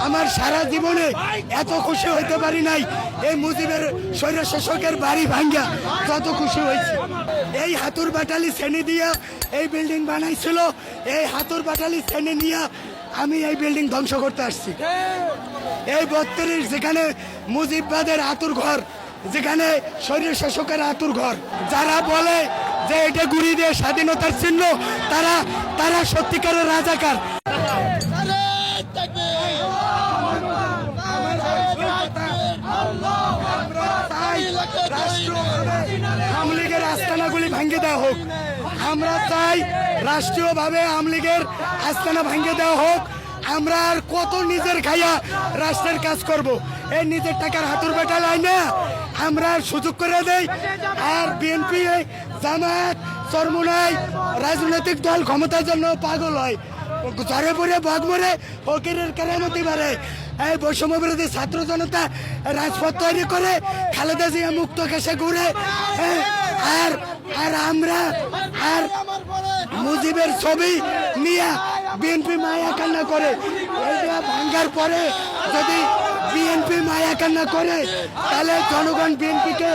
আমার সারা জীবনে এত খুশি হইতে পারি নাই। এই মুজিবের স্বৈরশাসকের বাড়ি ভাঙ্গা যত খুশি হয়েছে। এই হাতুর বাটালি শ্রেণী দিয়া এই বিল্ডিং বানাইছিল, এই হাতুর বাটালি শ্রেণী নিয়ে আমি এই বিল্ডিং ধ্বংস করতে আসছি। এই 32 যেখানে মুজিববাদের আতুর ঘর, যেখানে স্বৈরশাসকের আতুর ঘর, যারা বলে যে এটা গুড়ি দিয়ে স্বাধীনতার চিহ্ন, তারা তারা সত্যিকারের রাজাকার। আওয়ামী লীগের আস্তানাগুলি ভাঙ্গে দেওয়া হোক। আমরা চাই রাষ্ট্রীয়ভাবে আওয়ামী লীগের আস্তানা ভাঙ্গে দেওয়া হোক। আমরা আর কত নিজের খাইয়া রাষ্ট্রের কাজ করব? এই নিজের টাকার হাতুর বেটা লাই না আমরা সুযোগ করে দেই। আর বিএনপি, জামায়াত, চরমুনাই রাজনৈতিক দল ক্ষমতার জন্য পাগল হয়, ঝরে পড়ে বাঘ মরে ফকিরের কেরামতি মারে। এই বৈষম্য বিরোধী ছাত্র জনতা রাজপথ তৈরি করে, খালেদা জিয়া মুক্ত কেসে ঘুরে। আর আর আমরা আর মুজিবের ছবি নিয়ে বিএনপি মায়া কান্না করে। এইটা ভাঙ্গার পরে যদি বিএনপি মায়া কান্না করে, তাহলে জনগণ বিএনপিকে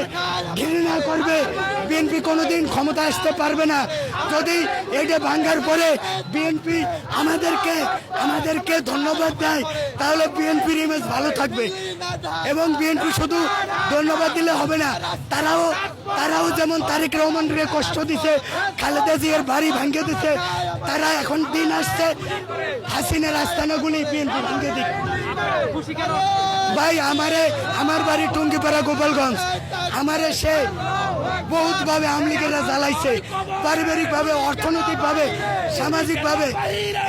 ঘৃণা করবে। বিএনপি কোনোদিন ক্ষমতা আসতে পারবে না। যদি এইটা ভাঙ্গার পরে বিএনপি আমাদেরকে ধন্যবাদ দেয়, তাহলে বিএনপির ইমেজ ভালো থাকবে। এবং বিএনপি শুধু ধন্যবাদ দিলে হবে না, তারাও যেমন তারেক রহমানকে কষ্ট দিছে, খালেদা জিয়ার বাড়ি ভাঙ্গে দিছে, তারা এখন দিন আসছে হাসিনার আস্তানাগুলি বিএনপি ভাঙ্গে দিক। ভাই আমার বাড়ি টুঙ্গিপাড়া, গোপালগঞ্জ। আমারে সে বহুত ভাবে আওয়ামী লীগেরা জ্বালাইছে, পারিবারিক ভাবে, অর্থনৈতিক ভাবে, সামাজিক ভাবে।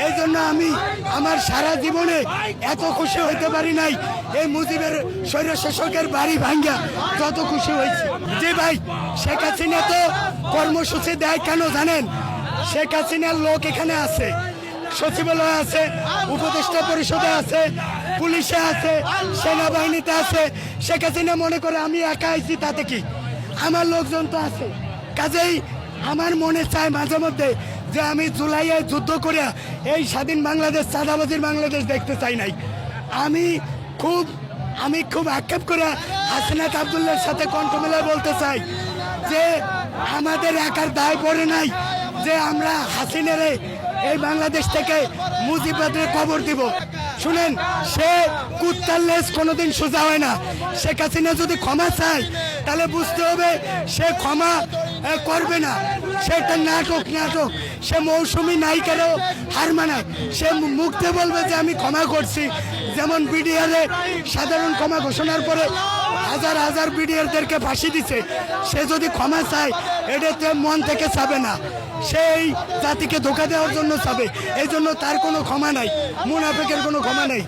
এই জন্য আমি আমার সারা জীবনে এত খুশি হইতে পারি নাই। এই মুজিবের স্বৈরশাসকের বাড়ি ভাঙ্গা যত খুশি হয়েছে। যে ভাই শেখ হাসিনা তো কর্মসূচি দেয় কেন জানেন? শেখ হাসিনার লোক এখানে আছে, সচিবালয়ে আছে, উপদেষ্টা পরিষদে আছে, পুলিশে আছে, সেনাবাহিনীতে আছে। শেখ হাসিনা মনে করে আমি একা আইছি, তাতে কি? আমার লোকজন তো আছে। কাজেই আমার মনে চায় মাঝে মধ্যে যে আমি জুলাইয়ে যুদ্ধ করে এই স্বাধীন বাংলাদেশ, চাঁদাবাজির বাংলাদেশ দেখতে চাই নাই। আমি খুব আক্ষেপ করে হাসিনাত আব্দুল্লাহর সাথে কণ্ঠ মেলায় বলতে চাই যে আমাদের একার দায় পড়ে নাই যে আমরা হাসিনারে এই বাংলাদেশ থেকে মুজিববাদের কবর দিব। শুনেন, সে কুত্তার লেজ কোনোদিন সোজা হয় না। শেখ হাসিনা যদি ক্ষমা চায়, তাহলে বুঝতে হবে সে ক্ষমা করবে না। সেটা নাটক। সে মৌসুমী নায়িকারও হার মানায়। সে মুখতে বলবে যে আমি ক্ষমা করছি। যেমন বিডিআরে সাধারণ ক্ষমা ঘোষণার পরে হাজার হাজার বিডিআরদেরকে ফাঁসি দিছে। সে যদি ক্ষমা চায়, এটাতে মন থেকে চাবে না, সেই জাতিকে ধোঁকা দেওয়ার জন্য চাবে। এই জন্য তার কোনো ক্ষমা নাই, মুনাফিকের কোনো ক্ষমা নাই।